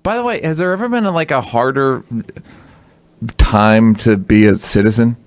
By the way, has there ever been like a harder time to be a citizen?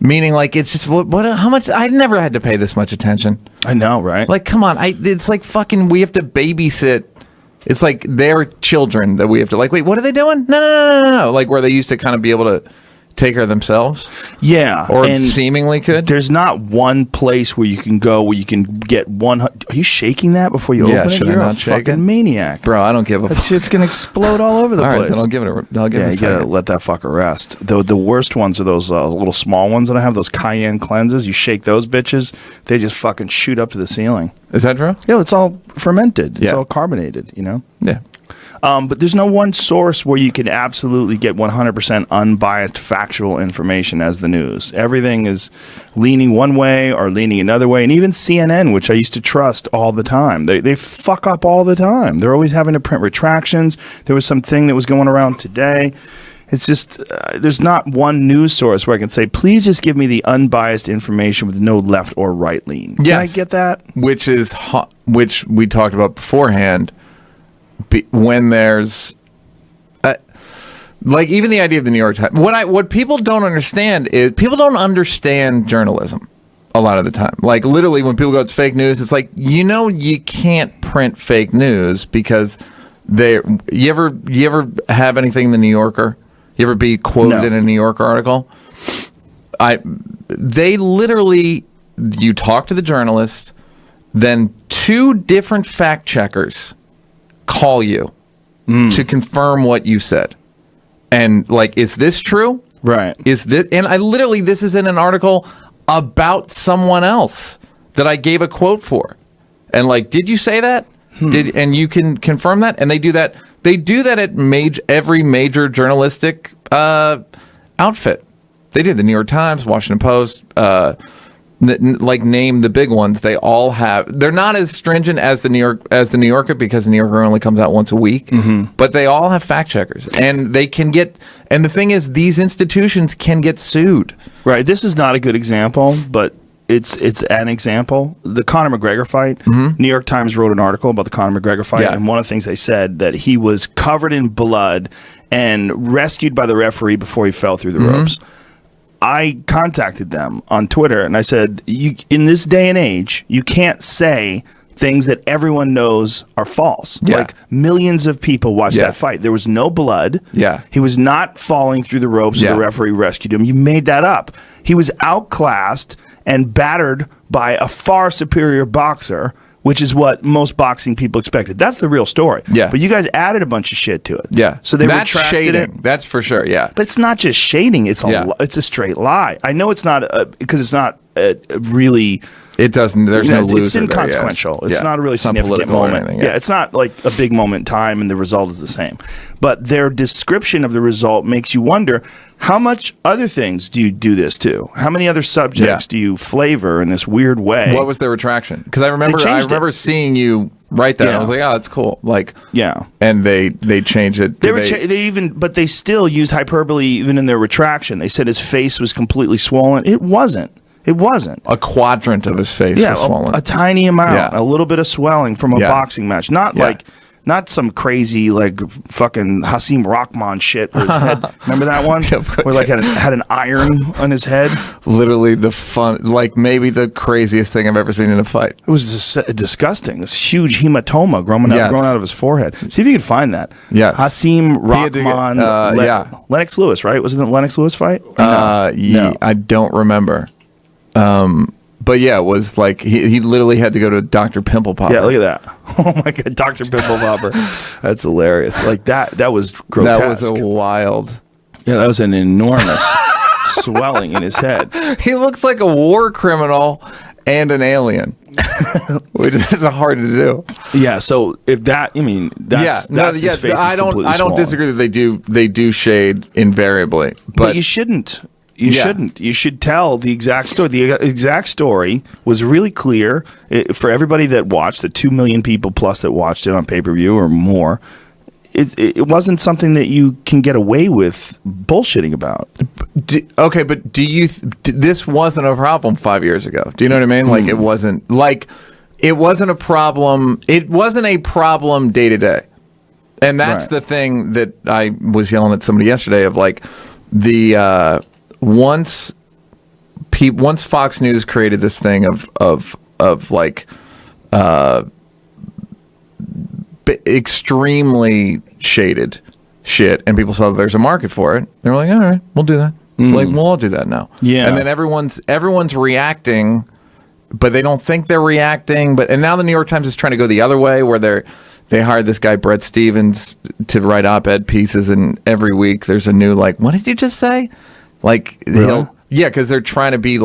Meaning, like, it's just how much? I never had to pay this much attention. I know, right? Like, come on, it's like fucking. We have to babysit. It's like their children that we have to like. Wait, what are they doing? No. Like where they used to kind of be able to take care of themselves. Yeah, or seemingly could. There's not one place where you can go where you can get one. Are you shaking that before you open it? You're a fucking maniac, bro. I don't give a. That shit's gonna explode all over the place. All right, then I'll give it. You gotta let that fucker rest. The worst ones are those little small ones that I have. Those cayenne cleanses. You shake those bitches, they just fucking shoot up to the ceiling. Is that true? Yeah, it's all fermented. It's all carbonated. You know. Yeah. But there's no one source where you can absolutely get 100% unbiased factual information as the news. Everything is leaning one way or leaning another way. And even CNN, which I used to trust all the time, they fuck up all the time. They're always having to print retractions. There was something that was going around today. It's just, there's not one news source where I can say, please just give me the unbiased information with no left or right lean. Can I get that? Which we talked about beforehand. When there's like even the idea of the New York Times, what people don't understand is people don't understand journalism a lot of the time. Like literally when people go, it's fake news, it's like, you can't print fake news because you ever have anything in the New Yorker? You ever be quoted in a New Yorker article? They literally, you talk to the journalist, then two different fact checkers call you to confirm what you said. And like, is this true? Right. Is this, and this is in an article about someone else that I gave a quote for. And like, did you say that? And you can confirm that? And they do that. They do that at every major journalistic outfit. They do. The New York Times, Washington Post, like name the big ones. They all have. They're not as stringent as the New Yorker because the New Yorker only comes out once a week. But they all have fact checkers, and they can get. And the thing is, these institutions can get sued. Right. This is not a good example, but it's an example. The Conor McGregor fight. New York Times wrote an article about the Conor McGregor fight, and one of the things they said that he was covered in blood and rescued by the referee before he fell through the ropes. I contacted them on Twitter and I said, in this day and age, you can't say things that everyone knows are false. Like millions of people watched that fight. There was no blood. He was not falling through the ropes. So the referee rescued him. You made that up. He was outclassed and battered by a far superior boxer, which is what most boxing people expected. That's the real story. But you guys added a bunch of shit to it. So they retracted shading. it. That's for sure. But it's not just shading. It's a straight lie. I know it's not because it's not really. It doesn't. There's no loser. It's inconsequential. There, it's not a really significant moment. It's not like a big moment in time, and the result is the same. But their description of the result makes you wonder: how much other things do you do this to? How many other subjects do you flavor in this weird way? What was their retraction? Because I remember seeing you write that. I was like, oh, that's cool. Like, and they changed it. But they still used hyperbole even in their retraction. They said his face was completely swollen. It wasn't. It wasn't. A quadrant of his face was swollen. A tiny amount. A little bit of swelling from a boxing match. Not some crazy like fucking Hasim Rahman shit. Where his head, remember that one? Where like had an iron on his head. Literally maybe the craziest thing I've ever seen in a fight. It was disgusting. This huge hematoma growing out of his forehead. See if you can find that. Hasim Rahman. Lennox Lewis, right? Was it the Lennox Lewis fight? No. I don't remember. But yeah, it was like he literally had to go to Dr. Pimple Popper. Yeah, look at that. Oh my God, Dr. Pimple Popper. That's hilarious. Like that was grotesque. That was a wild. Yeah, that was an enormous swelling in his head. He looks like a war criminal and an alien. Which is hard to do. Yeah, so if that, that's his face is completely I don't disagree that they do shade invariably, but you shouldn't. You shouldn't. You should tell the exact story. The exact story was really clear for everybody that watched, the 2 million people plus that watched it on pay-per-view or more. It wasn't something that you can get away with bullshitting about. Okay, but this wasn't a problem 5 years ago. Do you know what I mean? Like it wasn't a problem. It wasn't a problem day to day. And that's the thing that I was yelling at somebody yesterday of like the once Fox News created this thing of like extremely shaded shit, and people saw that there's a market for it. They were like, all right, we'll do that. Like, we'll all do that now. Yeah. And then everyone's reacting, but they don't think they're reacting. And now the New York Times is trying to go the other way, where they hired this guy Brett Stevens to write op-ed pieces, and every week there's a new like, what did you just say? Like, really? Because they're trying to be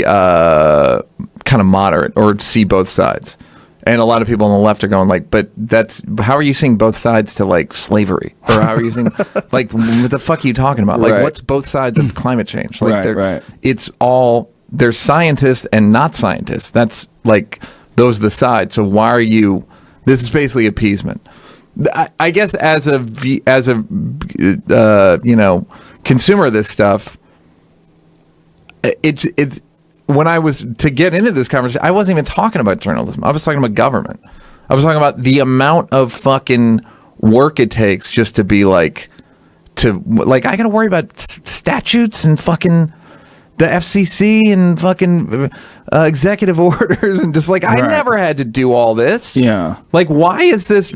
kind of moderate or see both sides. And a lot of people on the left are going like, but how are you seeing both sides to like slavery? Or how are you seeing like, what the fuck are you talking about? Like, what's both sides of climate change? Like, it's all, there's scientists and not scientists. That's like, those are the sides. So why are you, this is basically appeasement. I guess as a consumer of this stuff, it's when I was to get into this conversation, I wasn't even talking about journalism. I was talking about government. I was talking about the amount of fucking work it takes just to be like, I got to worry about statutes and fucking the FCC and fucking executive orders and just like, I never had to do all this. Yeah. Like, why is this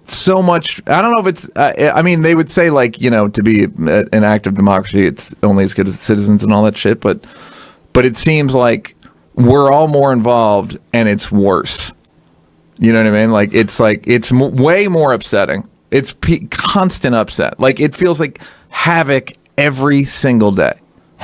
so much? I don't know if it's, I mean, they would say like, to be an act of democracy, it's only as good as the citizens and all that shit. But it seems like we're all more involved and it's worse. You know what I mean? Like, it's way more upsetting. It's constant upset. Like, it feels like havoc every single day.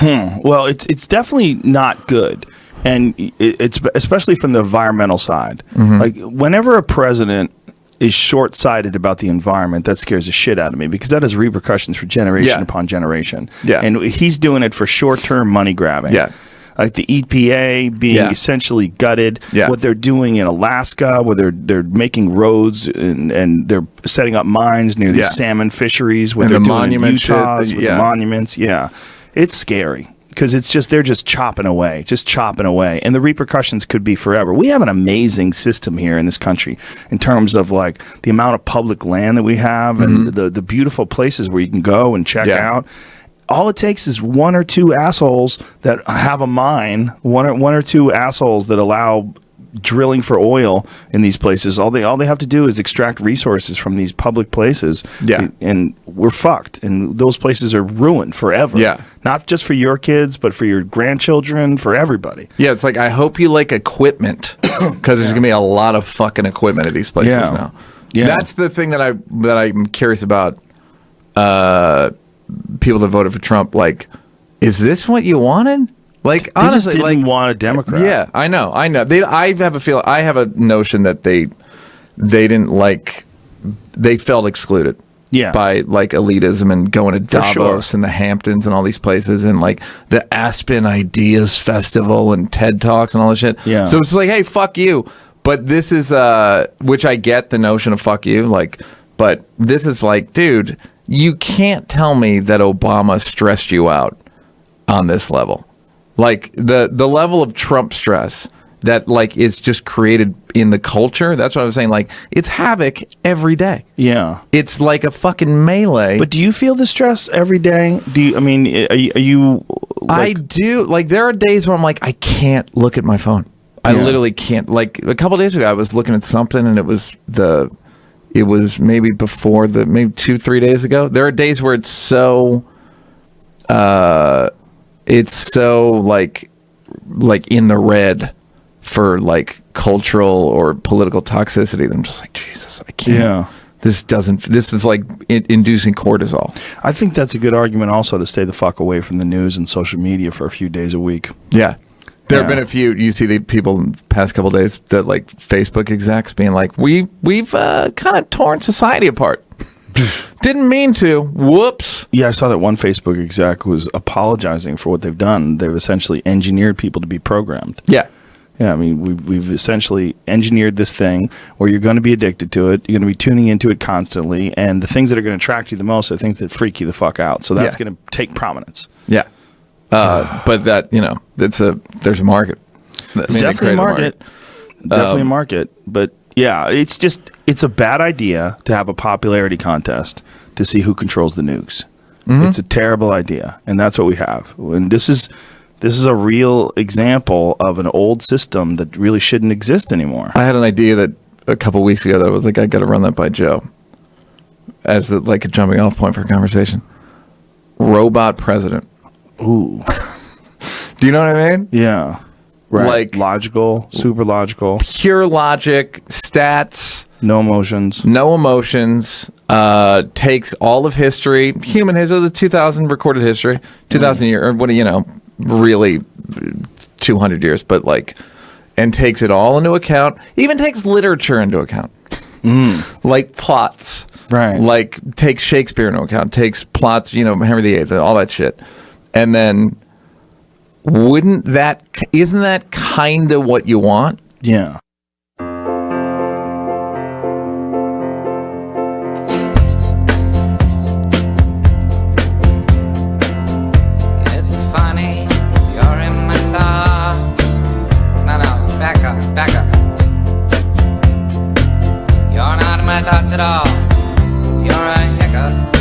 Well, it's definitely not good. And it's especially from the environmental side. Mm-hmm. Like, whenever a president is short-sighted about the environment, that scares the shit out of me, because that has repercussions for generation upon generation. Yeah. And he's doing it for short-term money grabbing. Yeah. Like the EPA being essentially gutted. Yeah. What they're doing in Alaska, where they're making roads and they're setting up mines near these salmon fisheries. What they're doing in Utah with the monuments. Yeah. It's scary. Because they're just chopping away, and the repercussions could be forever. We have an amazing system here in this country in terms of like the amount of public land that we have, and the beautiful places where you can go and check out. All it takes is one or two assholes that have a mine, one or two assholes that allow drilling for oil in these places. All they have to do is extract resources from these public places. Yeah. And we're fucked. And those places are ruined forever. Yeah. Not just for your kids, but for your grandchildren, for everybody. Yeah, it's like, I hope you like equipment, because there's going to be a lot of fucking equipment at these places now. Yeah. That's the thing that I'm curious about. People that voted for Trump, like, is this what you wanted? Like, honestly, they just didn't want a Democrat. Yeah, I know. I have a feeling. I have a notion that they didn't like. They felt excluded. Yeah. By like elitism and going to Davos and the Hamptons and all these places, and like the Aspen Ideas Festival and TED Talks and all this shit. Yeah. So it's like, hey, fuck you. But this is which I get the notion of fuck you, like, but this is like, dude, you can't tell me that Obama stressed you out on this level. Like the level of Trump stress that like is just created in the culture. That's what I was saying. Like, it's havoc every day. Yeah. It's like a fucking melee. But do you feel the stress every day? Are you like... I do. Like, there are days where I'm like, I can't look at my phone. I literally can't. Like, a couple days ago, I was looking at something, and it was maybe 2-3 days ago. There are days where it's so like in the red for like cultural or political toxicity that I'm just like, Jesus, I can't. Yeah. This is like inducing cortisol. I think that's a good argument also to stay the fuck away from the news and social media for a few days a week. Yeah. There have been a few, you see the people in the past couple of days that like Facebook execs being like, we've kind of torn society apart. Didn't mean to. Whoops. Yeah, I saw that one Facebook exec was apologizing for what they've done. They've essentially engineered people to be programmed. Yeah. Yeah, I mean, we've essentially engineered this thing where you're going to be addicted to it. You're going to be tuning into it constantly. And the things that are going to attract you the most are things that freak you the fuck out. So that's going to take prominence. Yeah. But that, there's a market. There's definitely a market. Definitely a market. But yeah, it's just, it's a bad idea to have a popularity contest to see who controls the nukes. It's a terrible idea, and that's what we have. And this is a real example of an old system that really shouldn't exist anymore. I had an idea that a couple weeks ago that I was like, I got to run that by Joe as like a jumping off point for a conversation. Robot president. Ooh. Do you know what I mean? Yeah. Right. Like logical, super logical. Pure logic, stats. No emotions. No emotions. Takes all of history, human history, the 2,000 recorded history, 2,000 years, or what do you know, really 200 years, but like, and takes it all into account, even takes literature into account. Like plots. Right. Like takes Shakespeare into account, takes plots, you know, Henry VIII, all that shit. And then isn't that kind of what you want? Yeah. Back up. You're not in my thoughts at all. 'Cause you're a hiccup.